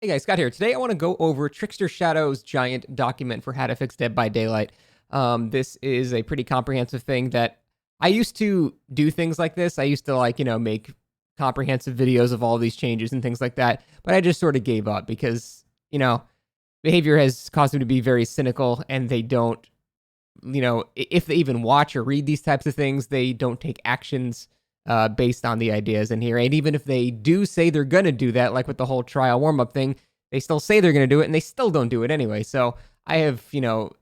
Hey guys, Scott here. Today I want to go over TricksterShadow's giant document for how to fix Dead by Daylight. This is a pretty comprehensive thing that I used to do things like this. I used to make comprehensive videos of all these changes and things like that, but I just sort of gave up because, behavior has caused them to be very cynical and they don't, if they even watch or read these types of things, they don't take actions based on the ideas in here. And even if they do say they're going to do that, like with the whole trial warm up thing, they still say they're going to do it and they still don't do it anyway. So I have,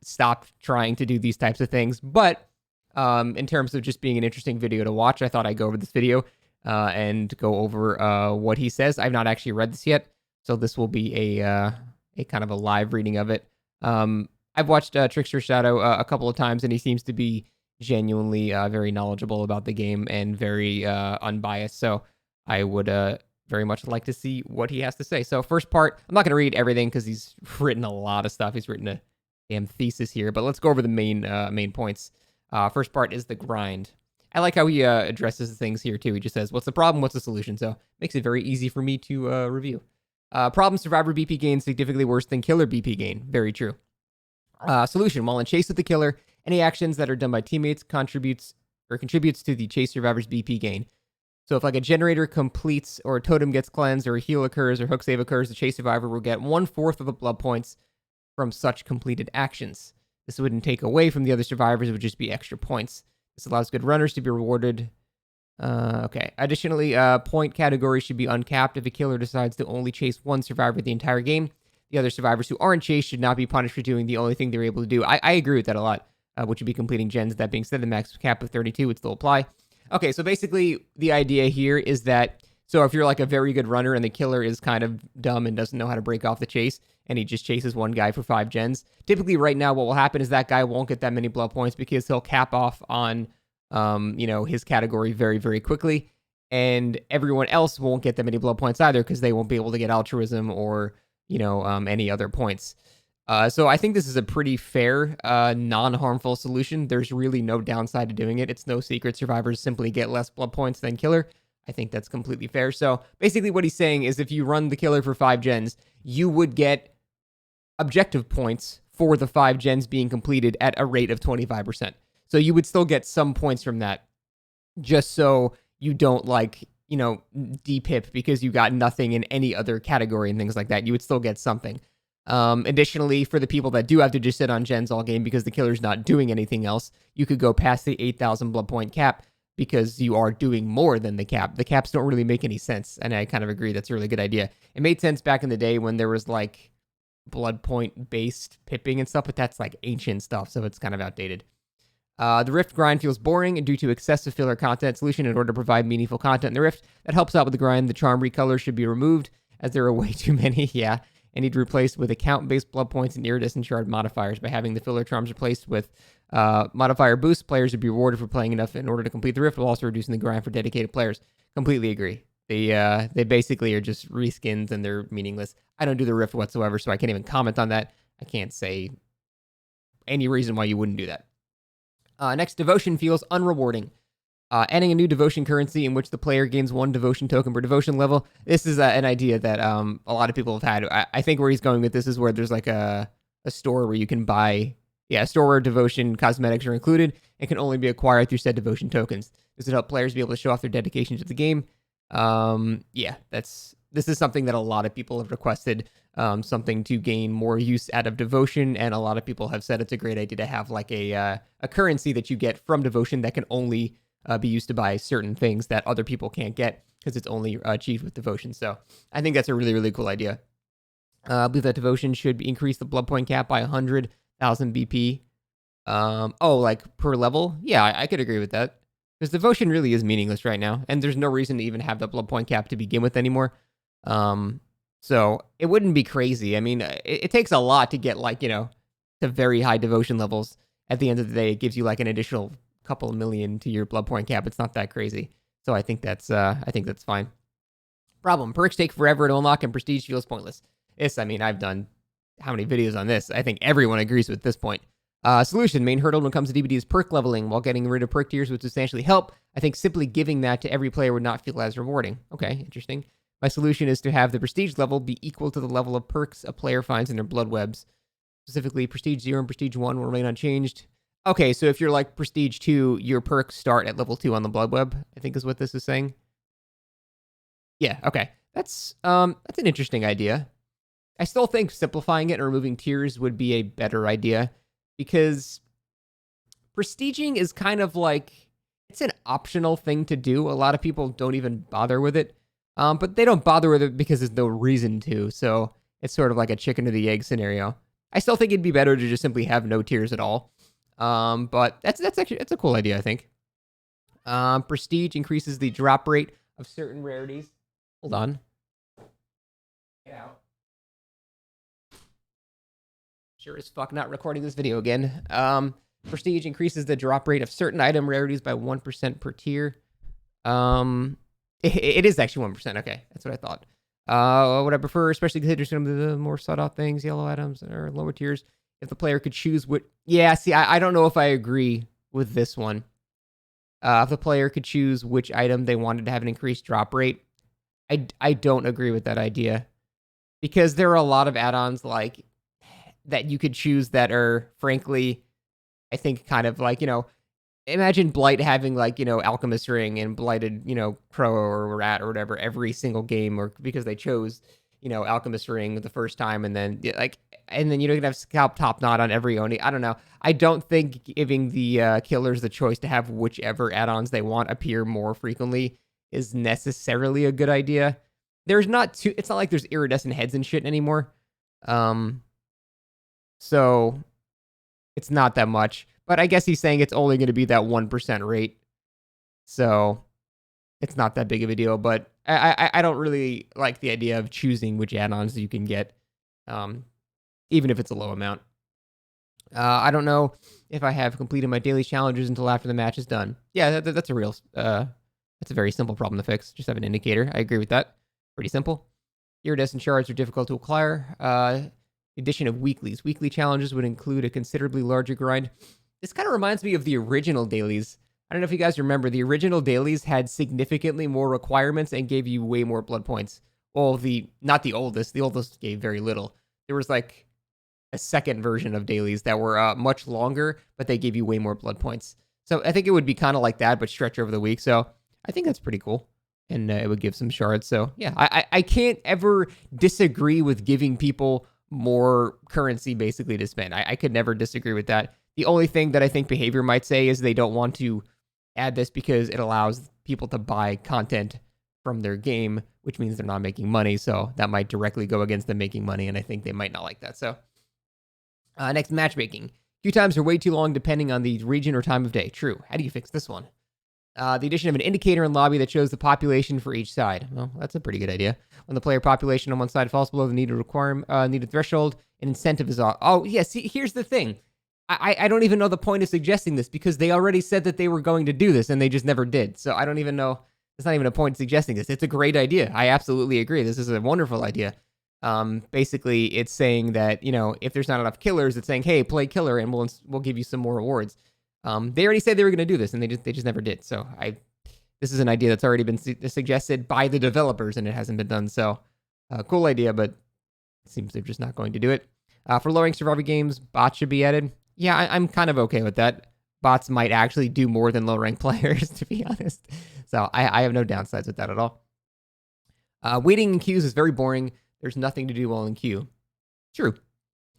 stopped trying to do these types of things. But in terms of just being an interesting video to watch, I thought I'd go over this video and go over what he says. I've not actually read this yet, so this will be a kind of a live reading of it. I've watched TricksterShadow a couple of times, and he seems to be genuinely very knowledgeable about the game and very unbiased. So I would very much like to see what he has to say. So first part, I'm not going to read everything because he's written a lot of stuff. He's written a damn thesis here, but let's go over the main points. First part is the grind. I like how he addresses things here too. He just says, what's the problem? What's the solution? So makes it very easy for me to review. Problem, survivor BP gain significantly worse than killer BP gain. Very true. Solution, while in chase with the killer, any actions that are done by teammates contributes to the chase survivor's BP gain. So if like a generator completes or a totem gets cleansed or a heal occurs or hook save occurs, the chase survivor will get 1/4 of the blood points from such completed actions. This wouldn't take away from the other survivors, it would just be extra points. This allows good runners to be rewarded. Okay. Additionally, point category should be uncapped if a killer decides to only chase one survivor the entire game. The other survivors who aren't chased should not be punished for doing the only thing they're able to do. I agree with that a lot, which would be completing gens. That being said, the max cap of 32 would still apply. Okay, so basically the idea here is that, so if you're like a very good runner and the killer is kind of dumb and doesn't know how to break off the chase, and he just chases one guy for 5 gens, typically right now what will happen is that guy won't get that many blood points because he'll cap off on, his category very, very quickly, and everyone else won't get that many blood points either because they won't be able to get altruism or any other points. So I think this is a pretty fair, non-harmful solution. There's really no downside to doing it. It's no secret survivors simply get less blood points than killer. I think that's completely fair. So basically what he's saying is if you run the killer for 5 gens, you would get objective points for the 5 gens being completed at a rate of 25%. So you would still get some points from that just so you don't depip because you got nothing in any other category and things like that. You would still get something. Additionally, for the people that do have to just sit on gens all game because the killer's not doing anything else, you could go past the 8,000 blood point cap because you are doing more than the cap. The caps don't really make any sense, and I kind of agree that's a really good idea. It made sense back in the day when there was like blood point based pipping and stuff, but that's like ancient stuff, so it's kind of outdated. The Rift grind feels boring due to excessive filler content. Solution, in order to provide meaningful content in the Rift that helps out with the grind, the charm recolor should be removed as there are way too many, yeah, and need to replace with account-based blood points and iridescent shard modifiers. By having the filler charms replaced with modifier boosts, players would be rewarded for playing enough in order to complete the Rift while also reducing the grind for dedicated players. Completely agree. They basically are just reskins and they're meaningless. I don't do the Rift whatsoever, so I can't even comment on that. I can't say any reason why you wouldn't do that. Next, devotion feels unrewarding. Adding a new devotion currency in which the player gains 1 devotion token per devotion level. This is an idea that a lot of people have had. I think where he's going with this is where there's like a store where you can buy, a store where devotion cosmetics are included and can only be acquired through said devotion tokens. This would help players be able to show off their dedication to the game. This is something that a lot of people have requested, something to gain more use out of devotion, and a lot of people have said it's a great idea to have like a currency that you get from devotion that can only be used to buy certain things that other people can't get because it's only achieved with devotion. So I think that's a really, really cool idea. I believe that devotion should increase the blood point cap by 100,000 BP. Like per level? Yeah, I could agree with that. Because devotion really is meaningless right now, and there's no reason to even have the blood point cap to begin with anymore. So it wouldn't be crazy. I mean, it takes a lot to get to very high devotion levels. At the end of the day, it gives you like an additional couple of million to your blood point cap. It's not that crazy. So I think that's fine. Problem, perks take forever to unlock and prestige feels pointless. I've done how many videos on this? I think everyone agrees with this point. Solution, main hurdle when it comes to DBD is perk leveling. While getting rid of perk tiers would substantially help, I think simply giving that to every player would not feel as rewarding. Okay, interesting. My solution is to have the prestige level be equal to the level of perks a player finds in their blood webs. Specifically, prestige 0 and prestige 1 will remain unchanged. Okay, so if you're like prestige 2, your perks start at level 2 on the blood web, I think is what this is saying. Yeah, okay. That's an interesting idea. I still think simplifying it and removing tiers would be a better idea, because prestiging is kind of like, it's an optional thing to do. A lot of people don't even bother with it. But they don't bother with it because there's no reason to. So it's sort of like a chicken or the egg scenario. I still think it'd be better to just simply have no tiers at all. But that's actually, it's a cool idea, I think. Prestige increases the drop rate of certain rarities. Hold on. Get out. Sure as fuck not recording this video again. Prestige increases the drop rate of certain item rarities by 1% per tier. It is actually 1%. Okay, that's what I thought. What I prefer, especially considering some of the more sought out things, yellow items or lower tiers, if the player could choose what. Yeah, see, I don't know if I agree with this one. If the player could choose which item they wanted to have an increased drop rate, I don't agree with that idea, because there are a lot of add-ons like that you could choose that are, frankly, I think kind of like, imagine Blight having like, Alchemist Ring and Blighted, Crow or Rat or whatever every single game, or because they chose, Alchemist Ring the first time, and then and then you can have Scalp Top Knot on every Oni. I don't know. I don't think giving the killers the choice to have whichever add-ons they want appear more frequently is necessarily a good idea. It's not like there's iridescent heads and shit anymore. So it's not that much. But I guess he's saying it's only going to be that 1% rate. So it's not that big of a deal. But I don't really like the idea of choosing which add-ons you can get, even if it's a low amount. I don't know if I have completed my daily challenges until after the match is done. Yeah, that's a real... that's a very simple problem to fix. Just have an indicator. I agree with that. Pretty simple. Iridescent shards are difficult to acquire. Addition of weeklies. Weekly challenges would include a considerably larger grind. This kind of reminds me of the original dailies. I don't know if you guys remember. The original dailies had significantly more requirements and gave you way more blood points. Well, not the oldest. The oldest gave very little. There was like a second version of dailies that were much longer, but they gave you way more blood points. So I think it would be kind of like that, but stretch over the week. So I think that's pretty cool. And it would give some shards. So yeah, I can't ever disagree with giving people more currency basically to spend. I could never disagree with that. The only thing that I think behavior might say is they don't want to add this because it allows people to buy content from their game, which means they're not making money. So that might directly go against them making money. And I think they might not like that. So next, matchmaking. Queue times are way too long depending on the region or time of day. True. How do you fix this one? The addition of an indicator in lobby that shows the population for each side. Well, that's a pretty good idea. When the player population on one side falls below the needed threshold, an incentive is off. Oh, yeah, see, here's the thing. I don't even know the point of suggesting this, because they already said that they were going to do this, and they just never did. So I don't even know. There's not even a point in suggesting this. It's a great idea. I absolutely agree. This is a wonderful idea. Basically, it's saying that, if there's not enough killers, it's saying, hey, play killer, and we'll give you some more rewards. They already said they were going to do this, and they just never did. So this is an idea that's already been suggested by the developers, and it hasn't been done. So cool idea, but it seems they're just not going to do it. For lowering survivor games, bots should be added. Yeah, I'm kind of okay with that. Bots might actually do more than low-ranked players, to be honest. So I have no downsides with that at all. Waiting in queues is very boring. There's nothing to do while in queue. True.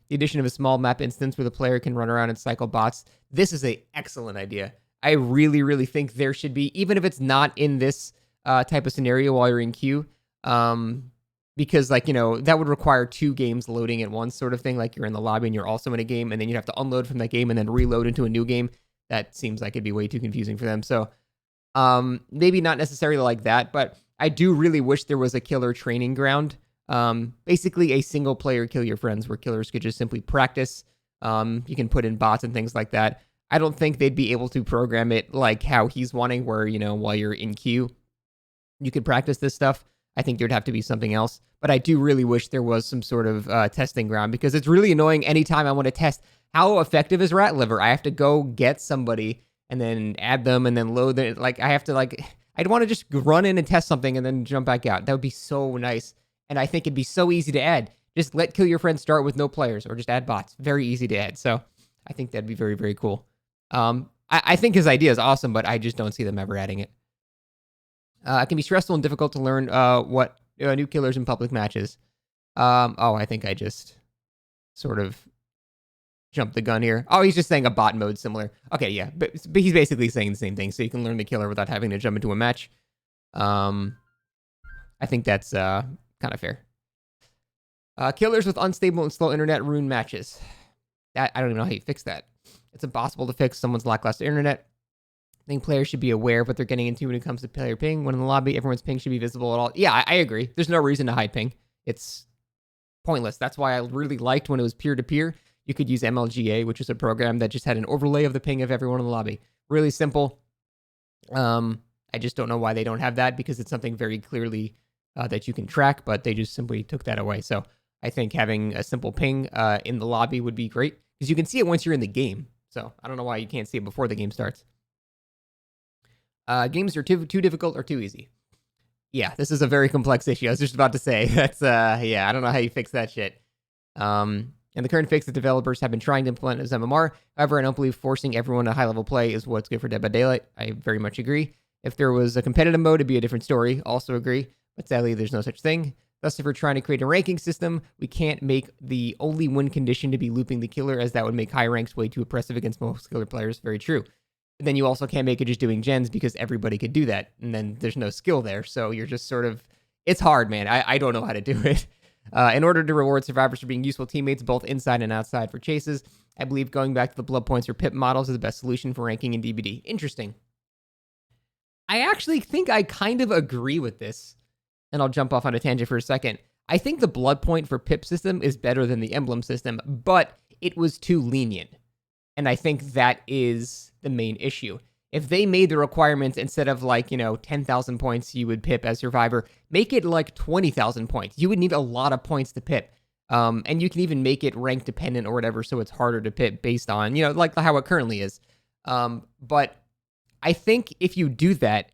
The addition of a small map instance where the player can run around and cycle bots. This is an excellent idea. I really, really think there should be, even if it's not in this type of scenario while you're in queue, because that would require 2 games loading at once, sort of thing. Like you're in the lobby and you're also in a game, and then you'd have to unload from that game and then reload into a new game. That seems like it'd be way too confusing for them. So maybe not necessarily like that, but I do really wish there was a killer training ground. Basically a single player kill your friends, where killers could just simply practice. You can put in bots and things like that. I don't think they'd be able to program it like how he's wanting, where, while you're in queue, you could practice this stuff. I think there'd have to be something else. But I do really wish there was some sort of testing ground, because it's really annoying anytime I want to test how effective is rat liver. I have to go get somebody and then add them and then load them. I I'd want to just run in and test something and then jump back out. That would be so nice. And I think it'd be so easy to add. Just let Kill Your Friend start with no players or just add bots. Very easy to add. So I think that'd be very, very cool. I think his idea is awesome, but I just don't see them ever adding it. It can be stressful and difficult to learn what new killers in public matches. I think I just sort of jumped the gun here. Oh, he's just saying a bot mode similar. Okay, yeah, but he's basically saying the same thing. So you can learn the killer without having to jump into a match. I think that's kind of fair. Killers with unstable and slow internet ruin matches. I don't even know how you fix that. It's impossible to fix someone's lackluster internet. I think players should be aware of what they're getting into when it comes to player ping. When in the lobby, everyone's ping should be visible at all. Yeah, I agree. There's no reason to hide ping. It's pointless. That's why I really liked when it was peer-to-peer. You could use MLGA, which is a program that just had an overlay of the ping of everyone in the lobby. Really simple. I just don't know why they don't have that, because it's something very clearly that you can track, but they just simply took that away. So I think having a simple ping in the lobby would be great, because you can see it once you're in the game. So I don't know why you can't see it before the game starts. Games are too difficult or too easy. Yeah, this is a very complex issue. I was just about to say, that's, yeah, I don't know how you fix that shit. And the current fix that developers have been trying to implement is MMR. However, I don't believe forcing everyone to high-level play is what's good for Dead by Daylight. I very much agree. If there was a competitive mode, it'd be a different story. Also agree. But sadly, there's no such thing. Thus, if we're trying to create a ranking system, we can't make the only win condition to be looping the killer, as that would make high ranks way too oppressive against most killer players. Very true. But then you also can't make it just doing gens, because everybody could do that, and then there's no skill there. So you're just sort of... It's hard, man. I don't know how to do it. In order to reward survivors for being useful teammates both inside and outside for chases, I believe going back to the blood points or pip models is the best solution for ranking in DBD. Interesting. I actually think I kind of agree with this. And I'll jump off on a tangent for a second. I think the blood point for pip system is better than the emblem system, but it was too lenient. And I think that is the main issue. If they made the requirements, instead of 10,000 points you would pip as survivor, make it like 20,000 points. You would need a lot of points to pip. And you can even make it rank dependent or whatever, so it's harder to pip based on, like how it currently is. But I think if you do that,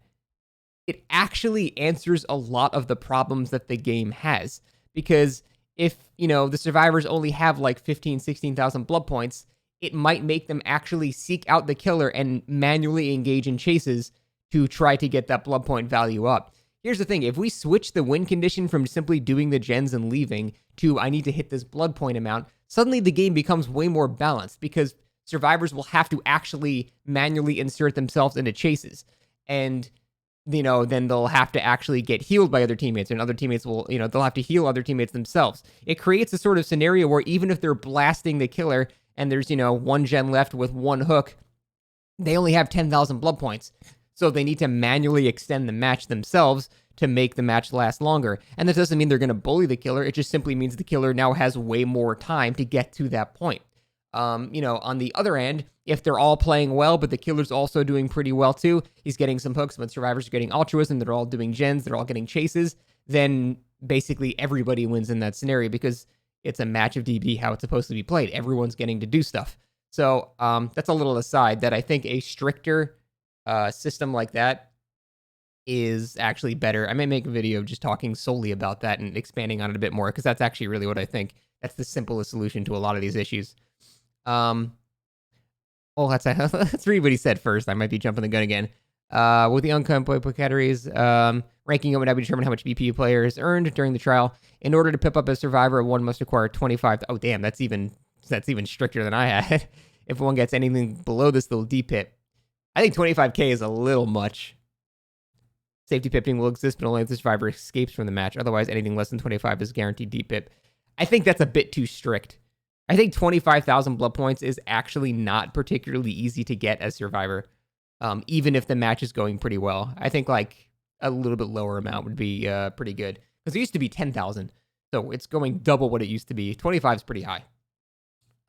it actually answers a lot of the problems that the game has. Because if, the survivors only have 15, 16,000 blood points, it might make them actually seek out the killer and manually engage in chases to try to get that blood point value up. Here's the thing, if we switch the win condition from simply doing the gens and leaving to I need to hit this blood point amount, suddenly the game becomes way more balanced, because survivors will have to actually manually insert themselves into chases. And then they'll have to actually get healed by other teammates, and other teammates will, they'll have to heal other teammates themselves. It creates a sort of scenario where even if they're blasting the killer and there's, one gen left with one hook, they only have 10,000 blood points. So they need to manually extend the match themselves to make the match last longer. And that doesn't mean they're going to bully the killer. It just simply means the killer now has way more time to get to that point. On the other end, if they're all playing well, but the killer's also doing pretty well too, he's getting some hooks, but survivors are getting altruism, they're all doing gens, they're all getting chases, then basically everybody wins in that scenario, because it's a match of DB how it's supposed to be played. Everyone's getting to do stuff. So that's a little aside that I think a stricter system like that is actually better. I may make a video just talking solely about that and expanding on it a bit more, because that's actually really what I think. That's the simplest solution to a lot of these issues. Let's read what he said first. I might be jumping the gun again. With the uncompleted categories, ranking would now be determined how much BP a player has earned during the trial. In order to pip up as survivor, one must acquire 25. Oh, damn, that's even stricter than I had. If one gets anything below this, they'll depip. I think 25k is a little much. Safety pipping will exist, but only if the survivor escapes from the match. Otherwise, anything less than 25 is guaranteed depip. I think that's a bit too strict. I think 25,000 blood points is actually not particularly easy to get as survivor, even if the match is going pretty well. I think a little bit lower amount would be pretty good, because it used to be 10,000, so it's going double what it used to be. 25 is pretty high.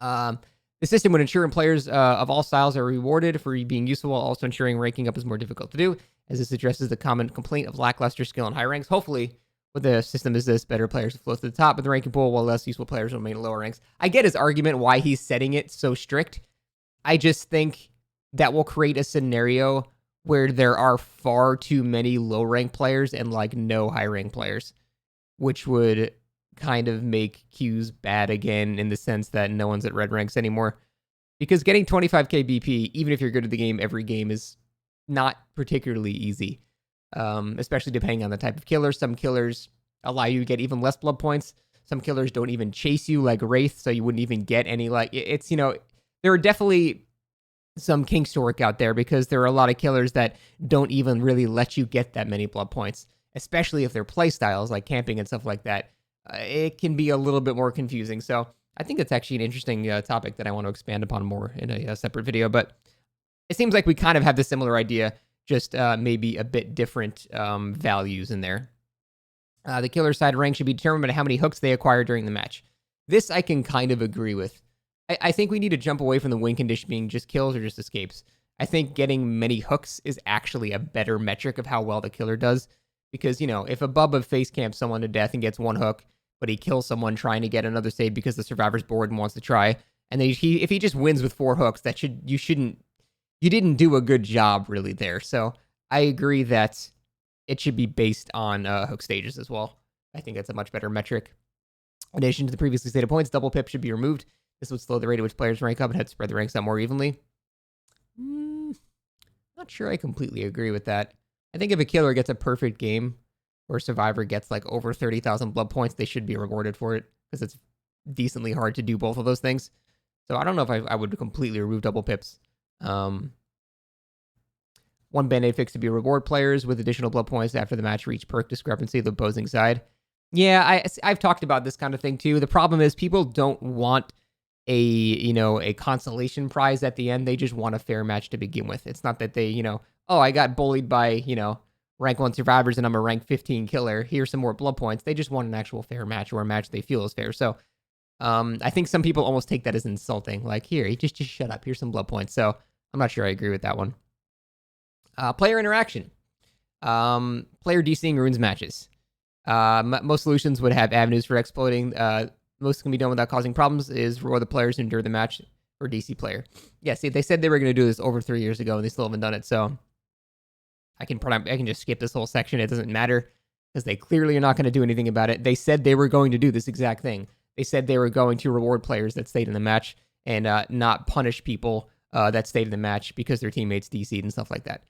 The system would ensure players of all styles are rewarded for being useful, while also ensuring ranking up is more difficult to do, as this addresses the common complaint of lackluster skill in high ranks. Hopefully, with the system is this, better players float to the top of the ranking pool, while less useful players will remain at lower ranks. I get his argument why he's setting it so strict. I just think that will create a scenario where there are far too many low rank players and like no high rank players, which would kind of make queues bad again in the sense that no one's at red ranks anymore. Because getting 25k BP, even if you're good at the game, every game is not particularly easy, especially depending on the type of killer. Some killers allow you to get even less blood points. Some killers don't even chase you like Wraith, so you wouldn't even get any, like, it's, there are definitely some kinks to work out there because there are a lot of killers that don't even really let you get that many blood points, especially if they're playstyles like camping and stuff like that. It can be a little bit more confusing. So I think it's actually an interesting topic that I want to expand upon more in a separate video. But it seems like we kind of have the similar idea, just maybe a bit different values in there. The killer side rank should be determined by how many hooks they acquire during the match. This I can kind of agree with. I think we need to jump away from the win condition being just kills or just escapes. I think getting many hooks is actually a better metric of how well the killer does. Because, if a Bubba face camps someone to death and gets one hook, but he kills someone trying to get another save because the survivor's bored and wants to try, and if he just wins with 4 hooks, you didn't do a good job really there. So I agree that it should be based on hook stages as well. I think that's a much better metric. In addition to the previously stated points, double pip should be removed. This would slow the rate at which players rank up and help spread the ranks out more evenly. Not sure I completely agree with that. I think if a killer gets a perfect game or a survivor gets like over 30,000 blood points, they should be rewarded for it because it's decently hard to do both of those things. So I don't know if I would completely remove double pips. One band-aid fix to be reward players with additional blood points after the match reach perk discrepancy of the opposing side. Yeah, I've talked about this kind of thing too. The problem is people don't want a consolation prize at the end. They just want a fair match to begin with. It's not that they, I got bullied by, rank 1 survivors and I'm a rank 15 killer. Here's some more blood points. They just want an actual fair match or a match they feel is fair. So I think some people almost take that as insulting. Like, here, just shut up. Here's some blood points. So I'm not sure I agree with that one. Player interaction. Player DCing ruins matches. Most solutions would have avenues for exploiting. Most can be done without causing problems is reward the players who endure the match for DC player. Yeah, see, they said they were going to do this over 3 years ago and they still haven't done it. So I can just skip this whole section. It doesn't matter because they clearly are not going to do anything about it. They said they were going to do this exact thing. They said they were going to reward players that stayed in the match and not punish people that stayed in the match because their teammates DC'd and stuff like that.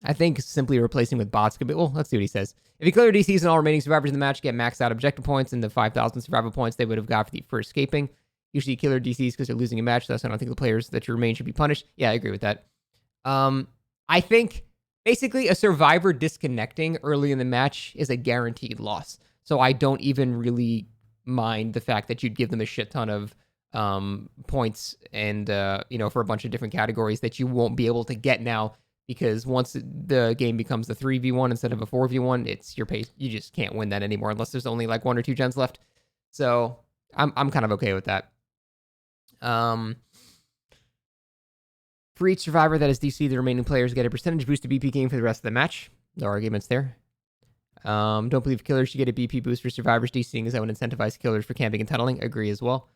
I think simply replacing with bots could be... Well, let's see what he says. If he clear DCs and all remaining survivors in the match get maxed out objective points and the 5,000 survival points they would have got for escaping. Usually killer DCs because they're losing a match, thus I don't think the players that remain should be punished. Yeah, I agree with that. I think basically a survivor disconnecting early in the match is a guaranteed loss. So I don't even really mind the fact that you'd give them a shit ton of points and, for a bunch of different categories that you won't be able to get now. Because once the game becomes a 3v1 instead of a 4v1, it's your pace. You just can't win that anymore unless there's only like 1 or 2 gens left. So I'm kind of okay with that. For each survivor that is DC, the remaining players get a percentage boost to BP gain for the rest of the match. No arguments there. Don't believe killers should get a BP boost for survivors DCing as that would incentivize killers for camping and tunneling. Agree as well.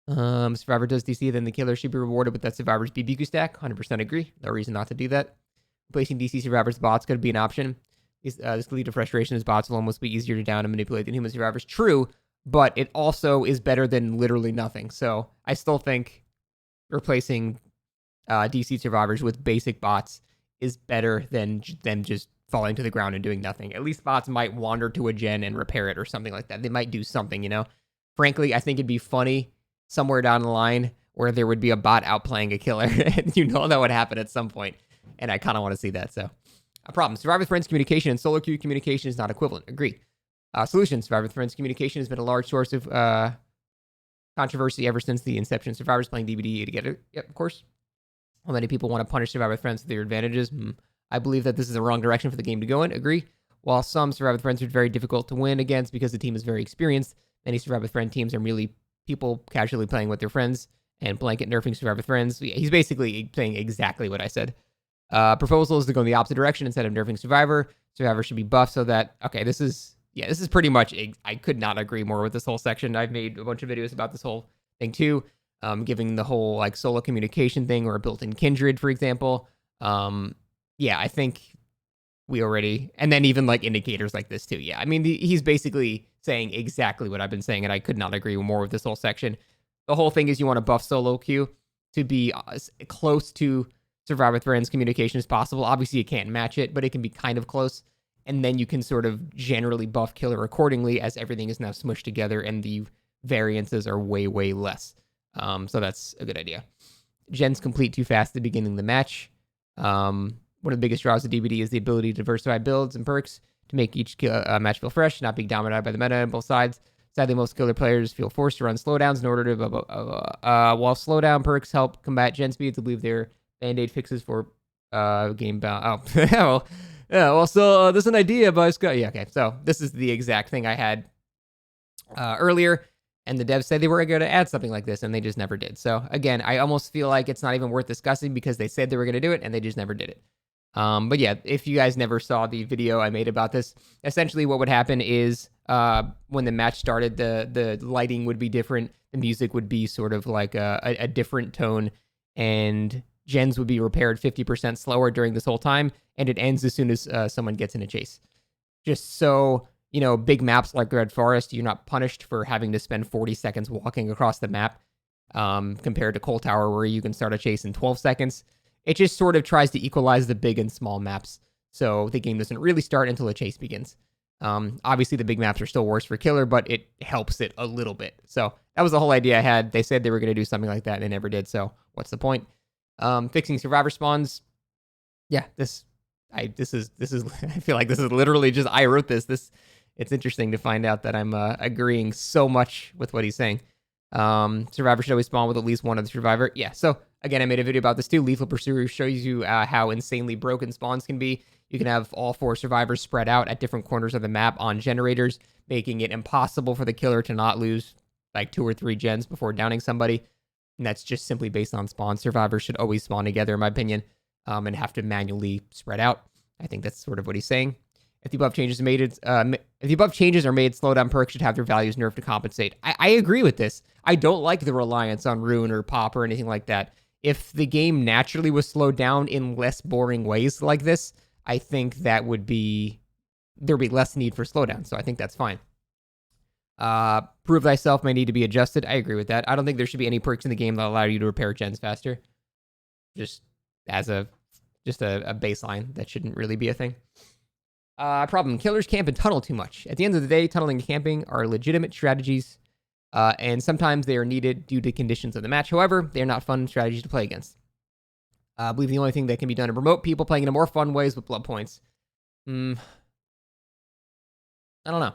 Survivor does DC, then the killer should be rewarded with that survivor's BBQ stack. 100% agree. No reason not to do that. Replacing DC survivors bots could be an option. This could lead to frustration as bots will almost be easier to down and manipulate than human survivors. True, but it also is better than literally nothing. So I still think replacing DC survivors with basic bots is better than them just falling to the ground and doing nothing. At least bots might wander to a gen and repair it or something like that. They might do something, Frankly, I think it'd be funny somewhere down the line where there would be a bot outplaying a killer. And that would happen at some point. And I kind of want to see that. So, a problem. Survivor with friends communication and solo queue communication is not equivalent. Agree. Solution. Survivor with friends communication has been a large source of controversy ever since the inception of survivors playing DBD together. Yep, of course. How many people want to punish Survivor with friends for their advantages? I believe that this is the wrong direction for the game to go in. Agree. While some Survivor with friends are very difficult to win against because the team is very experienced, many Survivor with friend teams are really people casually playing with their friends and blanket nerfing Survivor with friends. He's basically saying exactly what I said. Proposal is to go in the opposite direction. Instead of nerfing Survivor, Survivor should be buffed so that... Okay, this is pretty much... I could not agree more with this whole section. I've made a bunch of videos about this whole thing too. Giving the whole solo communication thing or a built-in kindred, for example. Yeah, I think we already, and then even like indicators like this too. Yeah, I mean, he's basically saying exactly what I've been saying, and I could not agree more with this whole section. The whole thing is you want to buff solo queue to be as close to Survive with Friends communication as possible. Obviously, you can't match it, but it can be kind of close. And then you can sort of generally buff killer accordingly as everything is now smushed together and the variances are way, way less. So that's a good idea. Gens complete too fast at the beginning of the match. One of the biggest draws of DBD is the ability to diversify builds and perks to make each match feel fresh, not being dominated by the meta on both sides. Sadly, most killer players feel forced to run slowdowns in order to, while slowdown perks help combat gen speeds, I believe they're band-aid fixes for game bound. Oh, well, so there's an idea by Scott. Yeah, okay. So this is the exact thing I had earlier, and the devs said they were going to add something like this, and they just never did. So again, I almost feel like it's not even worth discussing because they said they were going to do it, and they just never did it. But yeah, if you guys never saw the video I made about this, essentially what would happen is when the match started, the lighting would be different, the music would be sort of like a different tone, and gens would be repaired 50% slower during this whole time, and it ends as soon as someone gets in a chase. Just so, you know, big maps like Red Forest, you're not punished for having to spend 40 seconds walking across the map compared to Coal Tower where you can start a chase in 12 seconds. It just sort of tries to equalize the big and small maps, so the game doesn't really start until a chase begins. Obviously, the big maps are still worse for killer, but it helps it a little bit. So that was the whole idea I had. They said they were going to do something like that, and they never did, so what's the point? Fixing survivor spawns. Yeah, I feel like this is literally just, I wrote this. It's interesting to find out that I'm agreeing so much with what he's saying. Survivor should always spawn with at least one other survivor. Yeah, so again, I made a video about this too. Lethal Pursuer shows you how insanely broken spawns can be. You can have all 4 survivors spread out at different corners of the map on generators, making it impossible for the killer to not lose like 2 or 3 gens before downing somebody. And that's just simply based on spawn. Survivors should always spawn together, in my opinion, and have to manually spread out. I think that's sort of what he's saying. If the above changes are made, slowdown perks should have their values nerfed to compensate. I agree with this. I don't like the reliance on Rune or Pop or anything like that. If the game naturally was slowed down in less boring ways like this, I think that there'd be less need for slowdown. So I think that's fine. Prove thyself may need to be adjusted. I agree with that. I don't think there should be any perks in the game that allow you to repair gens faster. Just as a baseline, that shouldn't really be a thing. Problem: killers camp and tunnel too much. At the end of the day, tunneling and camping are legitimate strategies, and sometimes they are needed due to conditions of the match. However, they are not fun strategies to play against. I believe the only thing that can be done to promote people playing in a more fun ways with blood points. I don't know.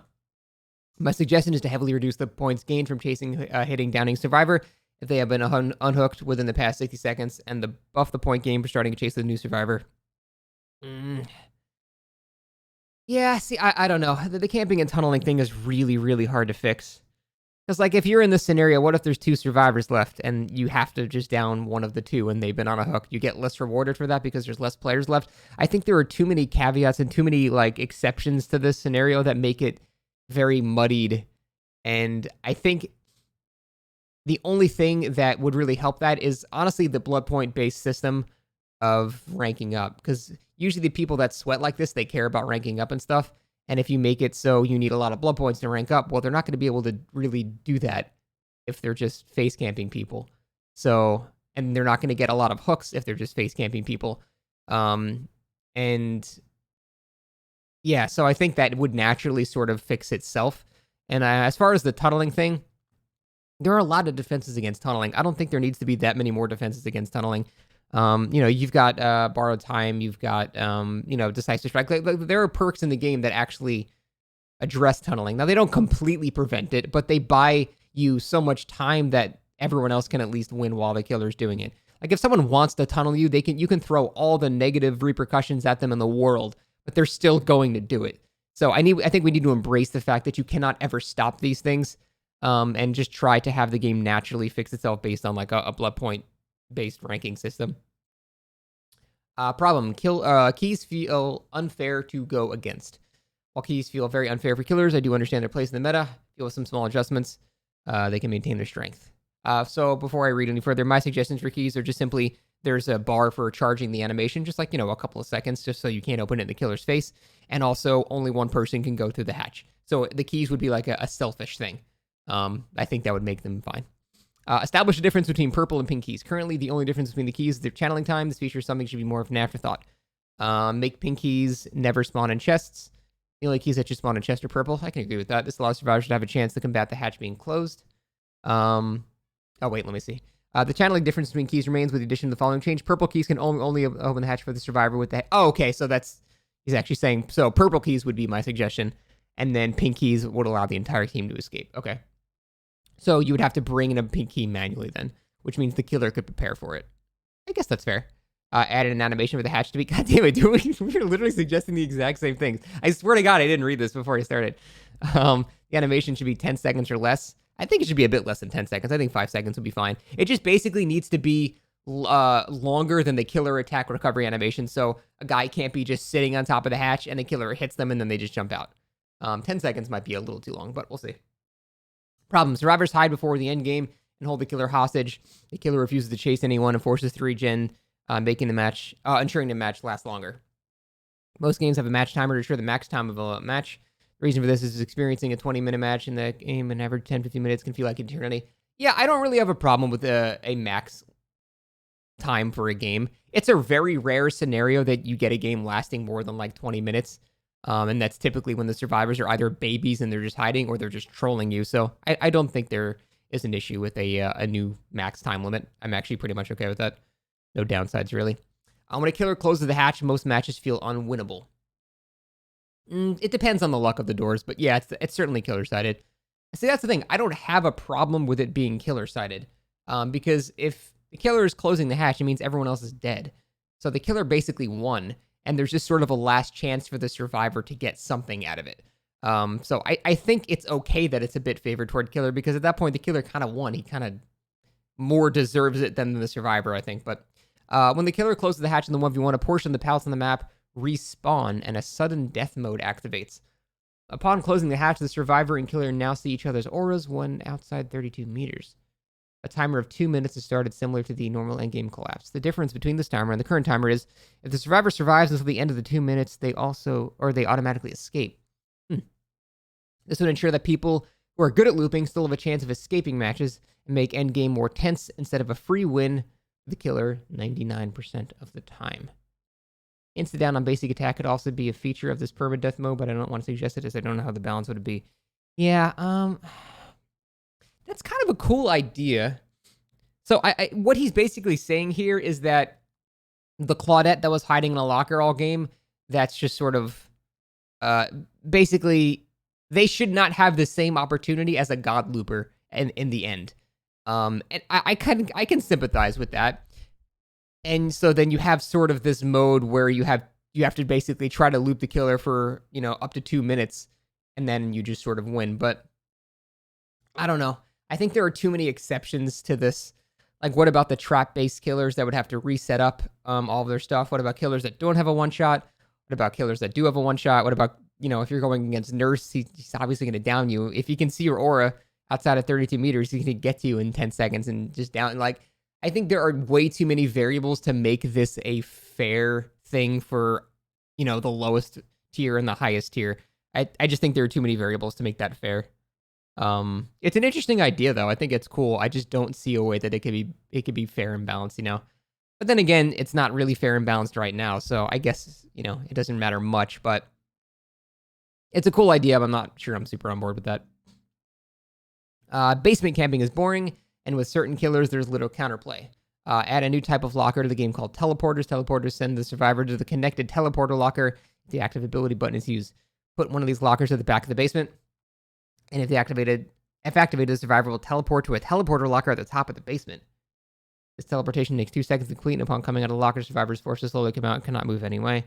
My suggestion is to heavily reduce the points gained from chasing, hitting, downing survivor if they have been unhooked within the past 60 seconds, and buff the point gain for starting a chase with a new survivor. Yeah, see, I don't know. The camping and tunneling thing is really, really hard to fix. Because, like, if you're in this scenario, what if there's 2 survivors left and you have to just down one of the 2 and they've been on a hook? You get less rewarded for that because there's less players left. I think there are too many caveats and too many, like, exceptions to this scenario that make it very muddied. And I think the only thing that would really help that is, honestly, the blood point-based system of ranking up. Because usually the people that sweat like this, they care about ranking up and stuff. And if you make it so you need a lot of blood points to rank up, well, they're not going to be able to really do that if they're just face camping people. So, and they're not going to get a lot of hooks if they're just face camping people. And yeah, so I think that would naturally sort of fix itself. And as far as the tunneling thing, there are a lot of defenses against tunneling. I don't think there needs to be that many more defenses against tunneling. You've got borrowed time, you've got decisive strike. Like, there are perks in the game that actually address tunneling. Now, they don't completely prevent it, but they buy you so much time that everyone else can at least win while the killer's doing it. Like, if someone wants to tunnel you, you can throw all the negative repercussions at them in the world, but they're still going to do it. So I think we need to embrace the fact that you cannot ever stop these things, and just try to have the game naturally fix itself based on like a blood point based ranking system. Problem: keys feel unfair to go against. While keys feel very unfair for killers, I do understand their place in the meta. Feel with some small adjustments, they can maintain their strength. So before I read any further, my suggestions for keys are just simply there's a bar for charging the animation, just like, a couple of seconds, just so you can't open it in the killer's face. And also, only one person can go through the hatch. So the keys would be like a selfish thing. I think that would make them fine. Establish a difference between purple and pink keys. Currently, the only difference between the keys is their channeling time. This feature is something should be more of an afterthought. Make pink keys never spawn in chests. The only keys that should spawn in chests are purple. I can agree with that. This allows survivors to have a chance to combat the hatch being closed. Oh, wait, let me see. The channeling difference between keys remains with the addition of the following change. Purple keys can only open the hatch for the survivor with the... Oh, okay, so he's actually saying... So purple keys would be my suggestion, and then pink keys would allow the entire team to escape. Okay. So you would have to bring in a pink key manually then, which means the killer could prepare for it. I guess that's fair. Added an animation for the hatch to be... God damn it, dude. We're literally suggesting the exact same things. I swear to God, I didn't read this before I started. The animation should be 10 seconds or less. I think it should be a bit less than 10 seconds. I think 5 seconds would be fine. It just basically needs to be longer than the killer attack recovery animation. So a guy can't be just sitting on top of the hatch and the killer hits them and then they just jump out. 10 seconds might be a little too long, but we'll see. Problem. Survivors hide before the end game and hold the killer hostage. The killer refuses to chase anyone and forces to regen, ensuring the match lasts longer. Most games have a match timer to ensure the max time of a match. The reason for this is experiencing a 20-minute match in the game an average 10-15 minutes can feel like eternity. Yeah, I don't really have a problem with a max time for a game. It's a very rare scenario that you get a game lasting more than like 20 minutes. And that's typically when the survivors are either babies and they're just hiding or they're just trolling you. So I don't think there is an issue with a new max time limit. I'm actually pretty much okay with that. No downsides, really. When a killer closes the hatch, most matches feel unwinnable. It depends on the luck of the doors, but yeah, it's certainly killer-sided. See, that's the thing. I don't have a problem with it being killer-sided, because if the killer is closing the hatch, it means everyone else is dead. So the killer basically won, and there's just sort of a last chance for the survivor to get something out of it. So I think it's okay that it's a bit favored toward killer, because at that point, the killer kind of won. He kind of more deserves it than the survivor, I think. But when the killer closes the hatch in the 1v1, a portion of the pallets on the map respawn, and a sudden death mode activates. Upon closing the hatch, the survivor and killer now see each other's auras when outside 32 meters. A timer of 2 minutes is started, similar to the normal endgame collapse. The difference between this timer and the current timer is if the survivor survives until the end of the 2 minutes, they automatically escape. This would ensure that people who are good at looping still have a chance of escaping matches and make endgame more tense instead of a free win for the killer 99% of the time. Instant down on basic attack could also be a feature of this permadeath mode, but I don't want to suggest it as I don't know how the balance would be. Yeah, that's kind of a cool idea. So what he's basically saying here is that the Claudette that was hiding in a locker all game, that's just sort of, basically, they should not have the same opportunity as a God Looper in the end. And I can sympathize with that. And so then you have sort of this mode where you have to basically try to loop the killer for, up to 2 minutes, and then you just sort of win. But I don't know. I think there are too many exceptions to this. Like, what about the trap-based killers that would have to reset up all of their stuff? What about killers that don't have a one-shot? What about killers that do have a one-shot? What about, if you're going against Nurse, he's obviously going to down you. If he can see your aura outside of 32 meters, he can get to you in 10 seconds and just down. Like, I think there are way too many variables to make this a fair thing for, the lowest tier and the highest tier. I just think there are too many variables to make that fair. It's an interesting idea, though. I think it's cool. I just don't see a way that it could be fair and balanced, But then again, it's not really fair and balanced right now, so I guess, it doesn't matter much, but it's a cool idea, but I'm not sure I'm super on board with that. Basement camping is boring, and with certain killers, there's little counterplay. Add a new type of locker to the game called teleporters. Teleporters send the survivor to the connected teleporter locker. The active ability button is used. Put one of these lockers at the back of the basement, and if activated, the survivor will teleport to a teleporter locker at the top of the basement. This teleportation takes 2 seconds to complete, and upon coming out of the locker, survivor is forced to slowly come out and cannot move anyway.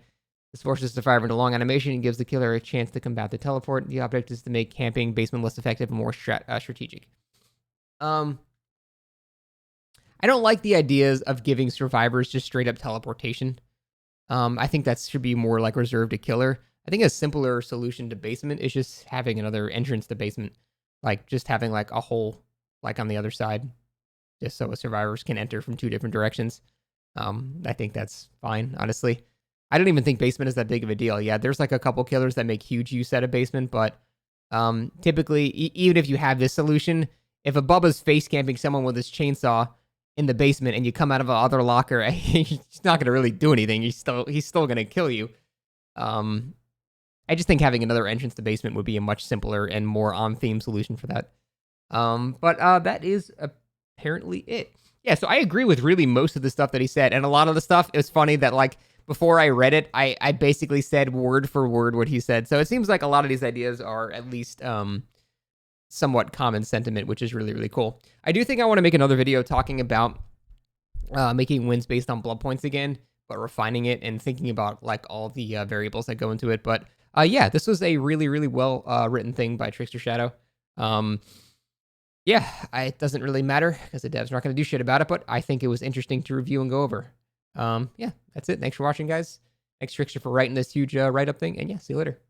This forces the survivor into long animation and gives the killer a chance to combat the teleport. The object is to make camping basement less effective and more strategic. I don't like the ideas of giving survivors just straight up teleportation. I think that should be more like reserved to killer. I think a simpler solution to basement is just having another entrance to basement. Like just having like a hole like on the other side, just so survivors can enter from 2 different directions. I think that's fine, honestly. I don't even think basement is that big of a deal. Yeah, there's like a couple killers that make huge use out of basement, but typically, even if you have this solution, if a Bubba's face camping someone with his chainsaw in the basement and you come out of a other locker, he's not going to really do anything. He's still going to kill you. I just think having another entrance to basement would be a much simpler and more on-theme solution for that. But that is apparently it. Yeah, so I agree with really most of the stuff that he said. And a lot of the stuff, it was funny that, like, before I read it, I basically said word for word what he said. So it seems like a lot of these ideas are at least somewhat common sentiment, which is really, really cool. I do think I want to make another video talking about making wins based on blood points again, but refining it and thinking about, like, all the variables that go into it. But yeah, this was a really, really well written thing by TricksterShadow. Yeah, it doesn't really matter because the devs are not going to do shit about it, but I think it was interesting to review and go over. Yeah, that's it. Thanks for watching, guys. Thanks, Trickster, for writing this huge write-up thing, and yeah, see you later.